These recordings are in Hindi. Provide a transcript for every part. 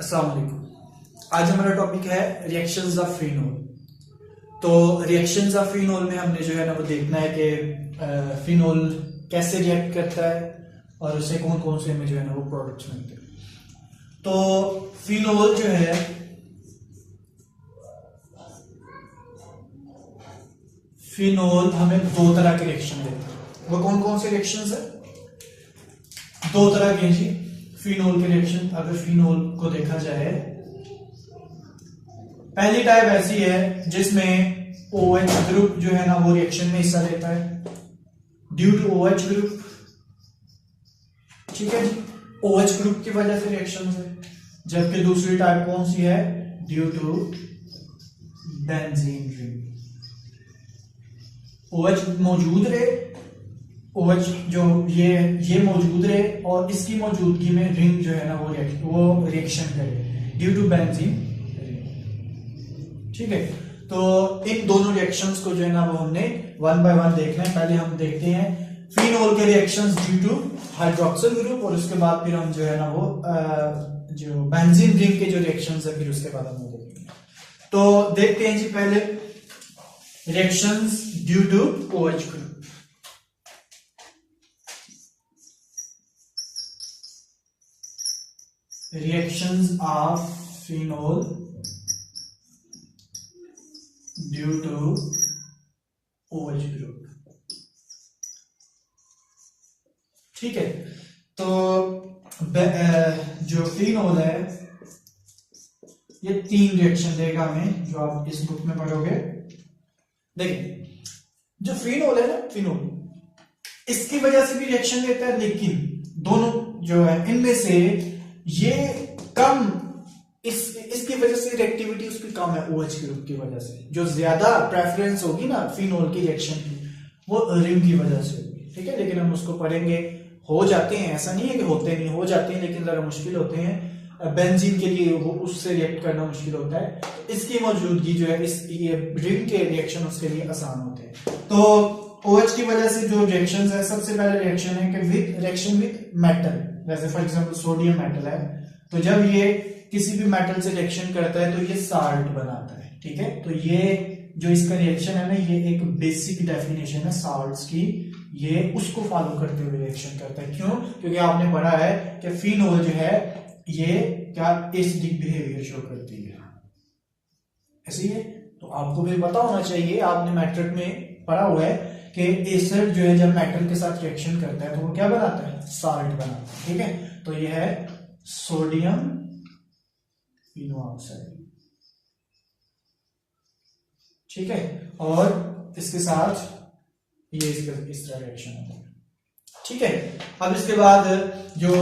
अस्सलाम वालेकुम। आज हमारा टॉपिक है रिएक्शंस ऑफ फिनोल। तो रिएक्शंस ऑफ फिनोल में हमने जो है ना वो देखना है कि फिनोल कैसे रिएक्ट करता है और उससे कौन कौन से हमें जो है ना वो प्रोडक्ट्स मिलते हैं। तो फिनोल जो है फिनोल हमें दो तरह के रिएक्शन देता है। वो कौन कौन से रिएक्शंस है? दो तरह के जी फिनोल के रिएक्शन। अगर फिनोल को देखा जाए, पहली टाइप ऐसी है जिसमें OH ग्रुप जो है ना वो रिएक्शन में हिस्सा लेता है ड्यू टू OH ग्रुप। ठीक है जी, OH ग्रुप की वजह से रिएक्शन है। जबकि दूसरी टाइप कौन सी है? Due to benzene ring. OH मौजूद रहे, OH जो ये मौजूद रहे और इसकी मौजूदगी में रिंग जो है ना वो रिएक्शन करे ड्यू टू बेंजीन रिंग। ठीक है, तो इन दोनों रिएक्शंस को जो है ना वो हमने वन बाय वन देखना है। पहले हम देखते हैं फिनोल के reactions due to hydroxyl group और उसके बाद फिर हम जो है ना वो जो बेंजीन रिंग के जो रिएक्शंस है फिर उसके बाद हम वो देखेंगे। तो देखते हैं जी पहले reactions due to OH group. Reactions of phenol due to OH group। ठीक है, तो जो फिनोल है ये तीन रिएक्शन देगा हमें जो आप इस बुक में पढ़ोगे। देखिए जो फिनोल है ना, फिनोल इसकी वजह से भी रिएक्शन देता है, लेकिन दोनों जो है इनमें से ये कम इसकी वजह से रिएक्टिविटी उसकी कम है OH ग्रुप की वजह से। जो ज्यादा प्रेफरेंस होगी ना फिनोल की रिएक्शन की वो रिंग की वजह से होगी। ठीक है, लेकिन हम उसको पढ़ेंगे। हो जाते हैं, ऐसा नहीं है कि होते नहीं, हो जाते हैं लेकिन जरा मुश्किल होते हैं। बेंजीन के लिए वो उससे रिएक्ट करना मुश्किल होता है। इसकी मौजूदगी जो है ये रिंग के रिएक्शन उसके लिए आसान होते हैं। तो OH की वजह से जो रिएक्शन है, सबसे पहले रिएक्शन है कि रिएक्शन विद मेटल। जैसे फॉर एग्जांपल सोडियम मेटल है, तो जब ये किसी भी मेटल से रिएक्शन करता है तो ये साल्ट बनाता है। ठीक है, तो ये जो इसका रिएक्शन है ना, ये एक बेसिक डेफिनेशन है साल्ट्स की, ये उसको फॉलो करते हुए रिएक्शन करता है। क्यों? क्योंकि आपने पढ़ा है कि फिनोल जो है ये क्या एसिडिक बिहेवियर शो करती है, ऐसे ही है। तो आपको भी पता होना चाहिए, आपने मैट्रिक में पढ़ा हुआ है कि एसिड जो है जब मेटल के साथ रिएक्शन करता है तो वो क्या बनाता है? साल्ट बनाता है। ठीक है, तो ये है सोडियम फिनोऑक्साइड। ठीक है, और इसके साथ ये इस तरह रिएक्शन होता है। ठीक है, अब इसके बाद जो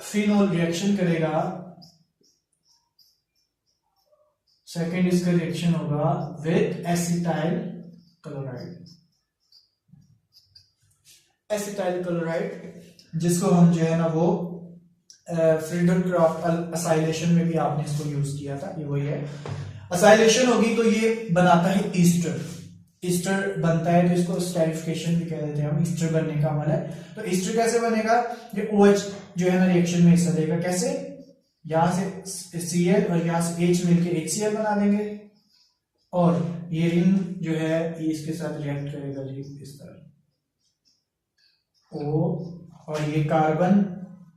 फिनोल रिएक्शन करेगा, सेकेंड इसका रिएक्शन होगा with acetyl chloride. Acetyl chloride जिसको हम जो है ना वो फ्रीडनक्राफ्ट असाइलेशन में भी आपने इसको यूज किया था, ये वही है। असाइलेशन होगी तो ये बनाता है ईस्टर। ईस्टर बनता है तो इसको स्टेरिफिकेशन भी कह देते हैं हम। ईस्टर बनने का अमल है। तो ईस्टर कैसे बनेगा? ये OH जो है ना रिएक्शन में हिस्सा देगा। कैसे? यहां से Cl और यहां से H मिलके HCl बना देंगे और ये रिंग जो है ये इसके साथ रिएक्ट करेगा जी इस तरह O, और ये कार्बन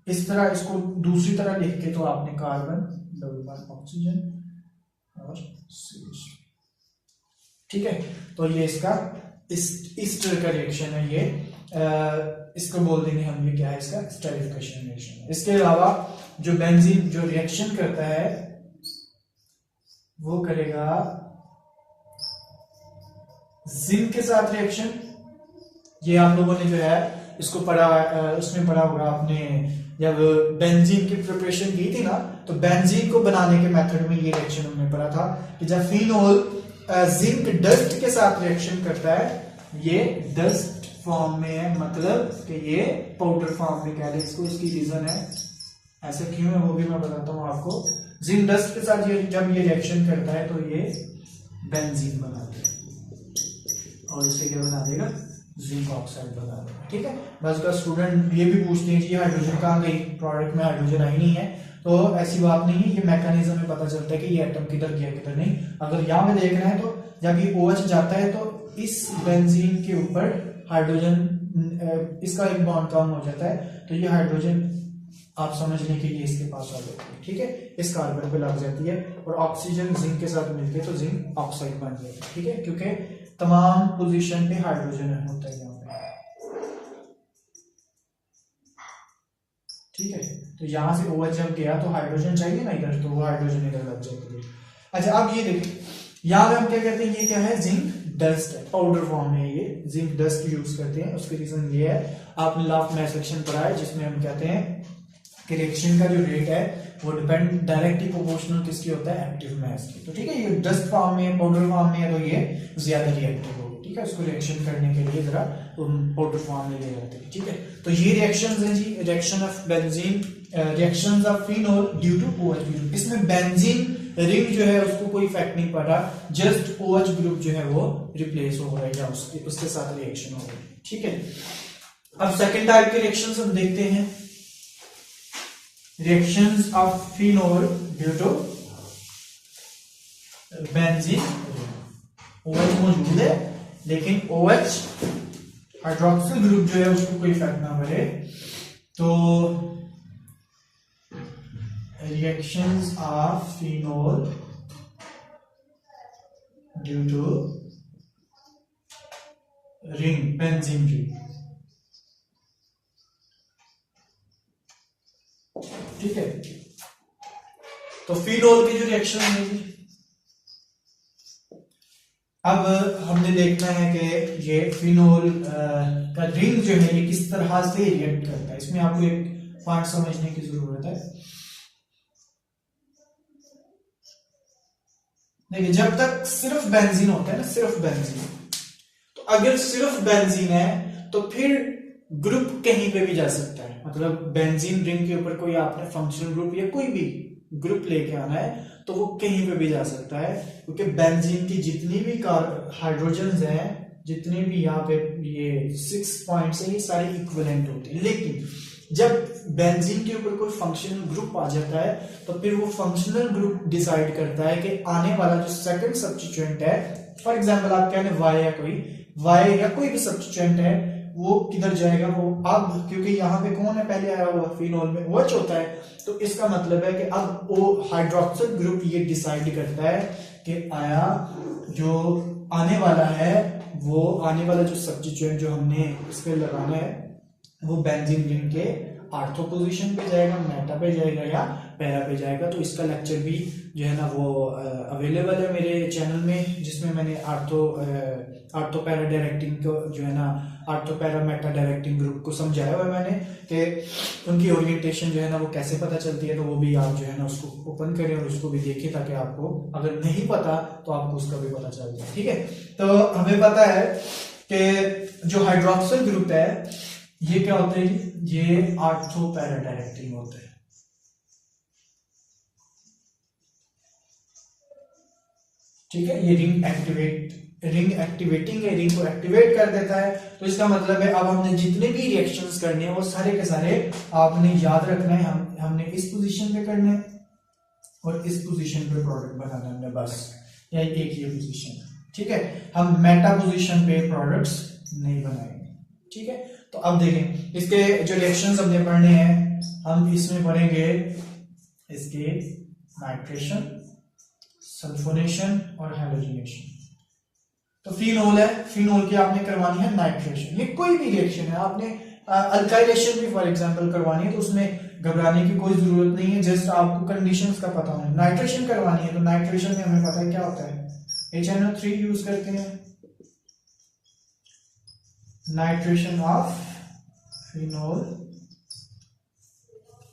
इस तरह, इसको दूसरी तरह लिख के तो आपने कार्बन डबल बॉन्ड ऑक्सीजन और CH। ठीक है, तो ये इसका ईस्टर का रिएक्शन है। ये इसको बोल देंगे हम, ये क्या है? इसका स्टेरिफिकेशन रिएक्शन है। इसके अलावा जो बेंजीन जो रिएक्शन करता है वो करेगा जिंक के साथ रिएक्शन। ये आप लोगों ने जो है इसको पढ़ा, उसमें पढ़ा होगा आपने, जब बेंजीन की प्रिपरेशन की थी ना, तो बेंजीन को बनाने के मेथड में ये रिएक्शन हमने पढ़ा था कि जब फिनोल जिंक डस्ट के साथ रिएक्शन करता है, ये डस्ट फॉर्म में है, मतलब कि ये पाउडर फॉर्म में कह लें इसको। इसकी रीजन है, ऐसा क्यों है वो भी मैं बताता हूं आपको। जिंक डस्ट के साथ जब ये रिएक्शन करता है तो ये बेंजीन बनाता है और इससे क्या बना देगा? जिंक ऑक्साइड बना देगा। ठीक है, बस का स्टूडेंट ये भी पूछते हैं जी हाइड्रोजन कहाँ गई, प्रोडक्ट में हाइड्रोजन आई नहीं है, तो ऐसी बात नहीं है, ये मैकेनिज्म में पता चलता है कि ये एटम किधर गया किधर नहीं। अगर यहाँ पे देख रहे हैं तो जब ये OH जाता है तो इस बेंजीन के ऊपर हाइड्रोजन, इसका एक बॉन्ड कम हो जाता है, तो ये हाइड्रोजन आप समझ लें कि ये इसके पास आ जाती है, ठीक है, इस कार्बन पे लग जाती है और ऑक्सीजन जिंक के साथ मिलके तो जिंक ऑक्साइड बन जाती है, ठीक है, क्योंकि तमाम पोजीशन पे हाइड्रोजन होता है यहाँ पे, ठीक है। तो यहाँ से OH जब गया तो हाइड्रोजन चाहिए ना इधर, तो वो हाइड्रोजन इधर लग जाएगी। अच्छा अब ये देखिए यहाँ पे हम क्या कहते हैं, ये क्या है, जिंक डस्ट है, पाउडर फॉर्म में ये जिंक डस्ट यूज करते हैं। उसके रीजन ये है, आपने लास्ट में सेक्शन पढ़ा है जिसमें हम कहते हैं कि रिएक्शन का जो रेट है वो डिपेंड डायरेक्टली प्रोपोर्शनल किसकी होता है, एक्टिव मास की। तो ठीक है, ये डस्ट फॉर्म में पाउडर फॉर्म में है तो ये ज्यादा रिएक्टिव होगी, ठीक है, उसको रिएक्शन करने के लिए जरा पाउडर फॉर्म में ले जाते हैं, ठीक है। तो ये रिएक्शंस हैं जी, reaction of benzene, reactions of phenol due to OH group. इसमें बेंजीन रिंग जो है उसको कोई इफेक्ट नहीं पड़ा, जस्ट OH ग्रुप जो है वो रिप्लेस हो रहा है या उसके साथ रिएक्शन हो रही है, ठीक है। अब सेकंड टाइप के रिएक्शंस हम देखते हैं, reactions of phenol due to benzene. OH मौजूद है लेकिन OH हाइड्रोक्सिल ग्रुप जो है उसको कोई इफेक्ट ना करे, तो reactions of phenol due to ring, benzene ring, ठीक है। तो फिनोल की जो रिएक्शन है, अब हमने देखना है कि ये फिनोल का रिंग जो है ये किस तरह से रिएक्ट करता है। इसमें आपको एक पार्ट समझने की जरूरत है। देखिए जब तक सिर्फ बेंजीन होता है ना, सिर्फ बेंजीन, तो अगर सिर्फ बेंजीन है तो फिर ग्रुप कहीं पे भी जा सकता है। मतलब बेंजीन रिंग के ऊपर कोई आपने फंक्शनल ग्रुप या कोई भी ग्रुप लेके आना है तो वो कहीं पे भी जा सकता है, क्योंकि बेंजीन की जितनी भी हाइड्रोजन्स हैं, जितने भी यहाँ पे ये 6 पॉइंट्स हैं, ये सारे इक्विवेलेंट होते हैं। लेकिन जब बेंजीन के ऊपर कोई फंक्शनल ग्रुप आ जाता है तो फिर वो फंक्शनल ग्रुप डिसाइड करता है कि आने वाला जो सेकंड सब्स्टिट्यूएंट है, फॉर एग्जांपल आप कहने वाई या कोई भी सब्स्टिट्यूएंट है, वो किधर जाएगा। वो अब क्योंकि यहाँ पे कौन है पहले आया हुआ, फिनोल में OH होता है, तो इसका मतलब है कि अब वो हाइड्रोक्सिल ग्रुप ये डिसाइड करता है कि आया जो आने वाला है, वो आने वाला जो सब्स्टिट्यूएंट जो हमने इस पे लगाना है वो बेंजीन रिंग के आर्थो पोजीशन पे जाएगा, मेटा पे जाएगा या पैरा पे जाएगा। तो इसका लेक्चर भी जो है ना वो अवेलेबल है मेरे चैनल में, जिसमें मैंने आर्थो पैरा डायरेक्टिंग को जो है ना, ortho para Meta directing group को समझाया हुआ है मैंने कि उनकी ओरिएंटेशन जो है ना वो कैसे पता चलती है। तो वो भी आप जो है ना उसको ओपन करें और उसको भी देखें, ताकि आपको अगर नहीं पता तो आपको उसका भी पता चल जाए, ठीक है। तो हमें पता है कि जो हाइड्रोक्सिल ग्रुप है ये क्या होते हैं, ये आर्थो पैरा डायरेक्टिंग होते हैं, ठीक है। ये रिंग एक्टिवेटिंग है, रिंग को एक्टिवेट कर देता है। तो इसका मतलब है अब हमने जितने भी रिएक्शंस करने हैं वो सारे के सारे आपने याद रखना है, हमने इस पोजीशन पे करना है और इस पोजीशन पे प्रोडक्ट बनाना है हमने, बस यही एक ये पोजीशन है, ठीक है। हम मेटा पोजीशन पे प्रोडक्ट्स नहीं बनाएंगे, ठीक है। तो अब देखें इसके जो रिएक्शंस हमने पढ़ने हैं, हम इसमें पढ़ेंगे इसके नाइट्रेशन, सल्फोनेशन और हैलोजिनेशन। तो फिनोल है, फिनोल की आपने करवानी है नाइट्रेशन। ये कोई भी रिएक्शन है, आपने अल्काइलेशन भी फॉर एग्जांपल करवानी है तो उसमें घबराने की कोई जरूरत नहीं है, जस्ट आपको कंडीशंस का पता होना है। नाइट्रेशन करवानी है तो नाइट्रेशन में हमें पता है क्या होता है, HNO3 यूज करते हैं, नाइट्रेशन ऑफ फिनोल,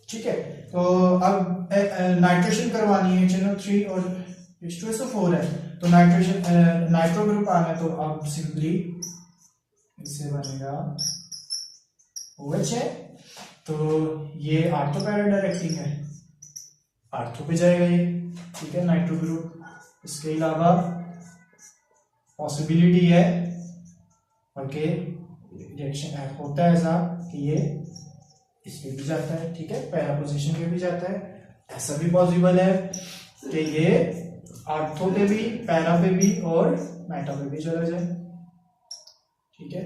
ठीक है। तो अब नाइट्रेशन करवानी है HNO3 और H2SO4 है, तो नाइट्रेशन नाइट्रो ग्रुप आना है, तो अब सिंपली इससे बनेगा OH है, तो ये आर्थो पैरा डायरेक्टिंग है, आर्थो पे जाएगा ये, ठीक है, नाइट्रो ग्रुप। इसके अलावा पॉसिबिलिटी है ओके रिएक्शन होता है ऐसा कि ये इस पे भी जाता है, ठीक है, पैरा पोजीशन पे भी जाता है ऐसा भी पॉसिबल है कि ये आर्थो पे भी, पैरा पे भी और मेटा पे भी चला जाए। ठीक है,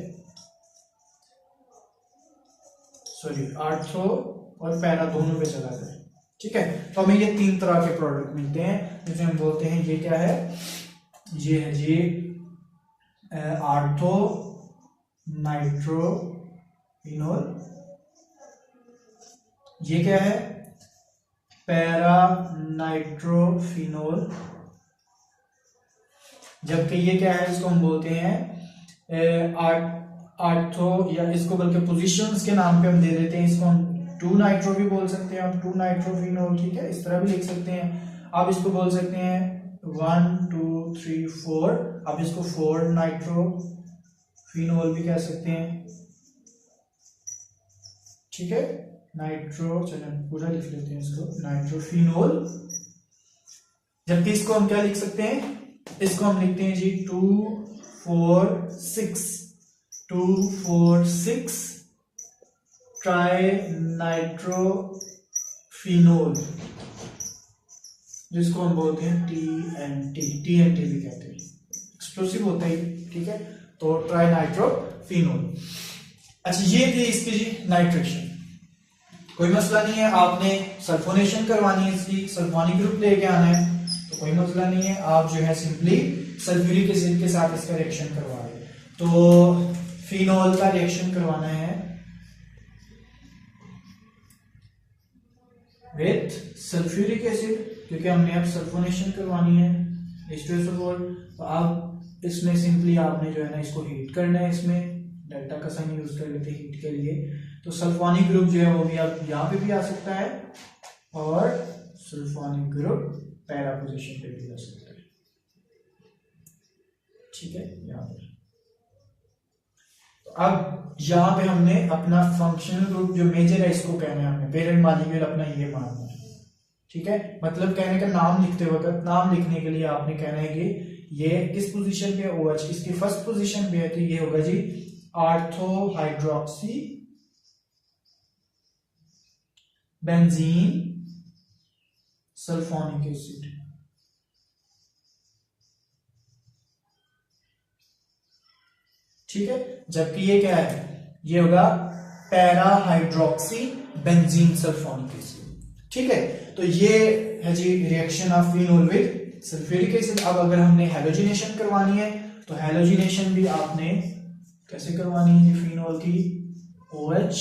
सॉरी, आर्थो और पैरा दोनों पे चला जाए। ठीक है, तो हमें ये 3 तरह के प्रोडक्ट मिलते हैं जिसे हम बोलते हैं, ये क्या है, ये है जी आर्थो नाइट्रोफिनोल, ये क्या है, पैरा नाइट्रोफिनोल, जबकि ये क्या है, इसको हम बोलते हैं आर्थो, या इसको बल्कि पोजीशंस के नाम पे हम दे देते हैं, इसको हम 2 नाइट्रो भी बोल सकते हैं, हम 2 नाइट्रोफिनोल। ठीक है, इस तरह भी लिख सकते हैं। आप इसको बोल सकते हैं 1 2 3 4, आप इसको 4 नाइट्रोफिनोल भी कह सकते हैं। ठीक है, नाइट्रो, चलो पूरा लिख लेते हैं इसको, नाइट्रोफिनोल। जबकि इसको हम क्या लिख सकते हैं, इसको हम लिखते हैं जी 2 4 6 ट्राई नाइट्रोफिनोल, जिसको हम बोलते हैं TNT भी कहते हैं, एक्सप्लोसिव होता है। ठीक है, तो ट्राई नाइट्रोफिनोल। अच्छा, ये थी इसकी जी नाइट्रेशन, कोई मसला नहीं है। आपने सल्फोनेशन करवानी है, इसकी सल्फोनिक ग्रुप लेके आना है, तो कोई मसला नहीं है, आप जो है सिंपली सल्फ्यूरिक एसिड के साथ इसका रिएक्शन करवा रहे हैं। तो फिनोल का रिएक्शन करवाना है विथ सल्फ्यूरिक एसिड, क्योंकि हमने अब सल्फोनेशन करवानी है H2SO4। तो अब इसमें सिंपली आपने जो है ना इसको हीट करना है, इसमें डेल्टा का साइन यूज कर लेते हैं हीट के लिए। तो सल्फोनिक ग्रुप जो है वो भी अब यहाँ पे भी आ सकता है, और सल्फोनिक ग्रुप पैरा पोजीशन पे भी आ सकता है। ठीक है, यहाँ पे तो अब यहाँ पे हमने अपना फंक्शनल ग्रुप जो मेजर है इसको कहना है, हमने पेरेंट मॉलिक्यूल अपना ये मानना है। ठीक है, मतलब कहने का नाम लिखते वक्त, नाम लिखने के लिए आपने कहना है कि ये किस पोजीशन पे है, OH इसकी फर्स्ट पोजीशन पे है, तो ये होगा जी ortho hydroxy benzene sulphonic acid. ठीक है, जबकि ये क्या है, ये होगा para hydroxy benzene sulphonic acid. ठीक है, तो ये है जी reaction of phenol with sulphuric acid. अब अगर हमने हैलोजिनेशन करवानी है, तो हैलोजिनेशन भी आपने कैसे करवानी है फिनोल की, OH,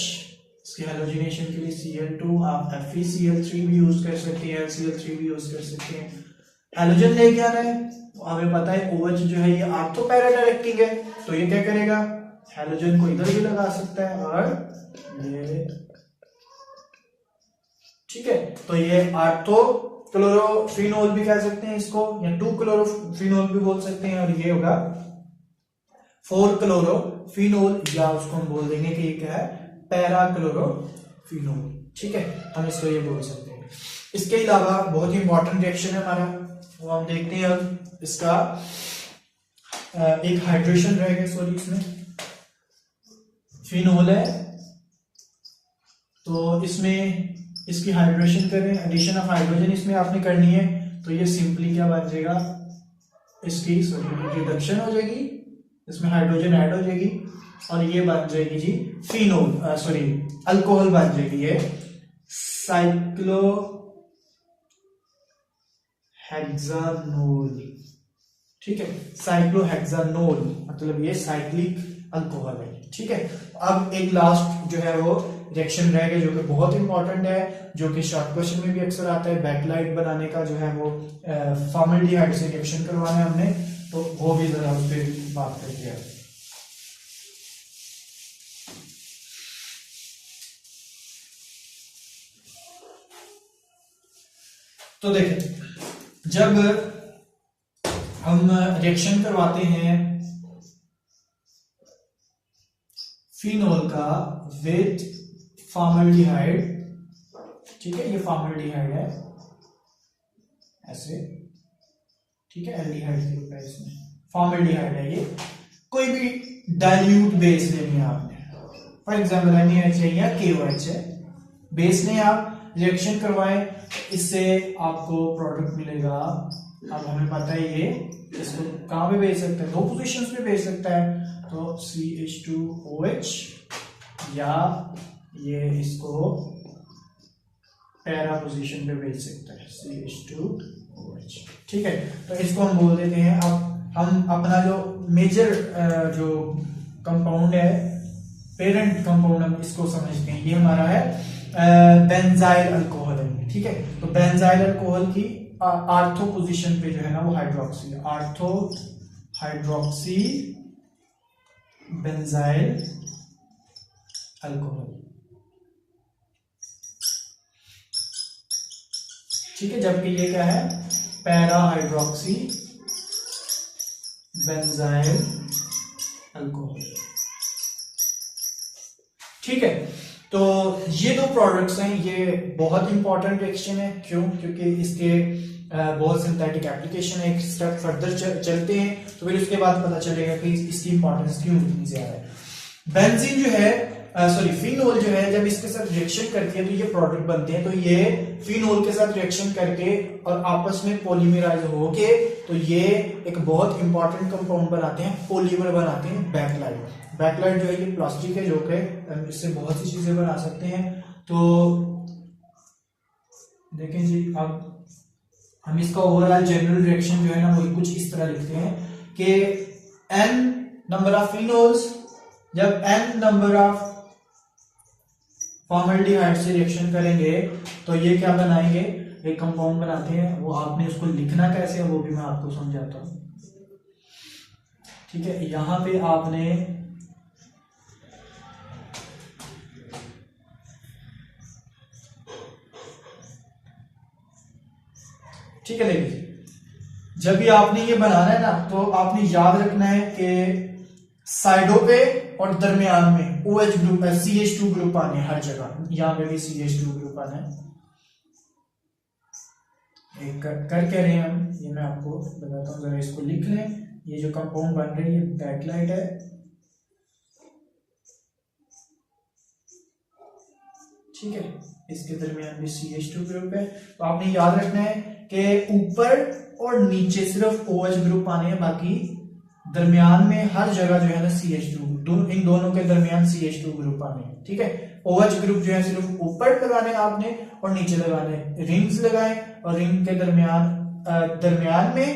इसके हैलोजिनेशन के लिए Cl2, आप FeCl3 भी यूज कर सकते हैं, HCl3 भी यूज कर सकते हैं। हैलोजन लेके आना है, तो हमें पता है OH जो है ये आर्थो पैरा डायरेक्टिंग है, तो ये क्या करेगा, हैलोजन को इधर भी लगा सकता है और ये। ठीक है, तो ये आर्थो क्लोरोफिनोल भी कह सकते हैं इसको, या 2 क्लोरोफिनोल भी बोल सकते हैं, और ये होगा 4 क्लोरोफिनोल, या उसको हम बोल देंगे कि ये क्या है, पैरा क्लोरोफिनोल। ठीक है, हम इसको ये बोल सकते हैं। इसके अलावा बहुत ही इंपॉर्टेंट रिएक्शन है हमारा, वो हम देखते हैं अब इसका एक हाइड्रेशन रहेगा, सॉरी इसमें फिनोल है, तो इसमें इसकी हाइड्रेशन करें, एडिशन ऑफ हाइड्रोजन इसमें आपने करनी है, तो ये सिंपली क्या बन जाएगा, इसकी सॉरी रिडक्शन हो जाएगी, इसमें हाइड्रोजन ऐड हो जाएगी, और ये बन जाएगी जी फिनोल, सॉरी अल्कोहल बन जाएगी, ये साइक्लो हेक्सानोल। ठीक है, साइक्लोहेक्सानोल मतलब ये साइक्लिक अल्कोहल है। ठीक है, अब एक लास्ट जो है वो रिएक्शन रहेगा जो कि बहुत इंपॉर्टेंट है, जो कि शॉर्ट क्वेश्चन में भी अक्सर आता है, बैकलाइट बनाने का जो है वो फॉर्मल्डिहाइड से रिएक्शन करवाना है हमने, तो वो भी जरा उस पर बात करते हैं। तो देखिए, जब हम रिएक्शन करवाते हैं फिनोल का विद फॉर्मल्डिहाइड, ठीक है, ये फॉर्मल्डिहाइड है ऐसे, ठीक है, एल्डिहाइड के ऊपर इसमें फॉर्मल्डिहाइड है, ये कोई भी डाइल्यूट बेस लेनी है आपने, फॉर एग्जाम्पल NaOH है या KOH है, बेस ने आप, रिएक्शन करवाएं, इससे आपको प्रोडक्ट मिलेगा। अब हमें पता है ये इसको कहाँ पे भेज सकते हैं, दो पोजीशंस पे भेज सकता है, तो CH2OH या ये इसको पैरा पोजीशन पे भेज सकता है CH2OH। ठीक है, तो इसको हम बोल देते हैं। अब हम अपना जो मेजर जो कंपाउंड है, पेरेंट कंपाउंड, हम इसको समझते हैं। ये हमारा है बेंजाइल अल्कोहल है। ठीक है, तो बेंजाइल अल्कोहल की आर्थो पोजीशन पे जो है ना वो हाइड्रोक्सी है, आर्थो हाइड्रोक्सी बेंजाइल अल्कोहल। ठीक है, जबकि ये क्या है, पैरा हाइड्रोक्सी बेंजाइल अल्कोहल। ठीक है, तो ये दो प्रोडक्ट्स हैं, ये बहुत इंपॉर्टेंट रिएक्शन है। क्यों? क्योंकि इसके बहुत सिंथेटिक एप्लीकेशन है। एक स्टेप फर्दर चलते हैं तो फिर उसके बाद पता चलेगा कि इसकी इंपॉर्टेंस क्यों इतनी ज्यादा है। बेंजीन जो है, सॉरी फिनोल जो है, जब इसके साथ रिएक्शन करती है तो ये प्रोडक्ट बनते हैं। तो ये फिनोल के साथ रिएक्शन करके और आपस में पॉलीमराइज होके तो ये एक बहुत इंपॉर्टेंट कंपाउंड बनाते हैं, पॉलीमर बनाते हैं, बैकलाइट। बैकलाइट जो है ये प्लास्टिक है, जो कि इससे बहुत सी चीजें बना सकते हैं। तो देखें जी, अब हम इसका ओवरऑल जनरल रिएक्शन जो है ना वो कुछ इस तरह लिखते हैं कि n नंबर ऑफ फिनोल्स जब n नंबर ऑफ फॉर्मल्डिहाइड से रिएक्शन करेंगे तो ये क्या बनाएंगे, एक कंपाउंड बनाते हैं। वो आपने उसको लिखना कैसे है वो भी मैं आपको समझाता हूं। ठीक है, यहां पे आपने ठीक है, देखिए जब भी आपने ये बनाना है ना तो आपने याद रखना है कि साइडों पे और दरमियान में OH ग्रुप है, CH2 ग्रुप आने हर जगह। यहां पे भी CH2 ग्रुप आना है। एक कर रहे हैं हम, ये मैं आपको बताता हूं, जरा इसको लिख लें। ये जो कंपाउंड बन रही है बैकलाइट है। ठीक है, इसके दरमियान भी CH2 ग्रुप है। तो आपने याद रखना है कि ऊपर और नीचे सिर्फ OH ग्रुप आने हैं, बाकी दरमियान में हर जगह जो है ना CH2, इन दोनों के दरमियान CH2 ग्रुप आने हैं। ठीक है, OH ग्रुप जो है सिर्फ ऊपर लगाने आपने और नीचे लगाने, रिंग्स लगाएं और रिंग के दरमियान में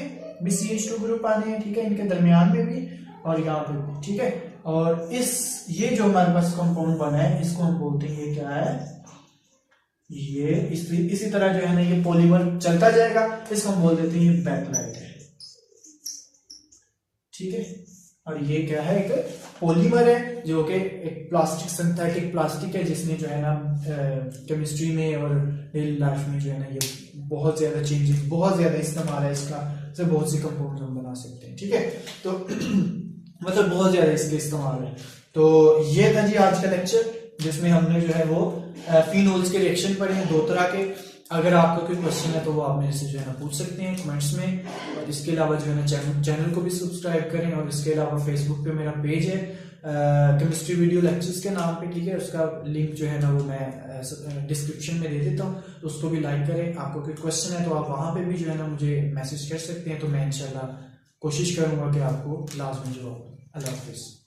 भी CH2 ग्रुप आने हैं। ठीक है, इनके दरमियान में भी और यहाँ पे भी। ठीक है, और ये जो हमारे पास कंपाउंड बना है इसको हम बोलते हैं, ये क्या है, ये इसी तरह जो है ना ये पॉलीमर चलता जाएगा, इसको हम बोल देते हैं ये बैकलाइट है। ठीक है, और ये क्या है, एक पॉलीमर है जो कि एक प्लास्टिक, सिंथेटिक प्लास्टिक है, जिसने जो है ना केमिस्ट्री में और डेली लाइफ में जो है ना ये बहुत ज्यादा चेंजेस, बहुत ज्यादा इस्तेमाल है इसका, से बहुत सी कंपाउंड हम बना सकते हैं। ठीक है, तो मतलब बहुत ज्यादा इसके इस्तेमाल है। तो ये था जी आज का लेक्चर, जिसमें हमने जो है वो फिनोल्स के रिएक्शन पढ़े हैं दो तरह के। अगर आपका कोई क्वेश्चन है तो वो आप मेरे से जो है ना पूछ सकते हैं कमेंट्स में। और इसके अलावा जो है ना चैनल को भी सब्सक्राइब करें। और इसके अलावा फेसबुक पे मेरा पेज है केमिस्ट्री वीडियो लेक्चर्स के नाम पे। ठीक है, उसका लिंक जो है ना वो मैं डिस्क्रिप्शन में दे देता हूँ, तो उसको भी लाइक करें। आपको कोई क्वेश्चन है तो आप वहां पे भी जो है ना मुझे मैसेज कर सकते हैं, तो मैं इंशाल्लाह कोशिश करूंगा कि आपको लाजमी जवाब। अल्लाह हाफिज।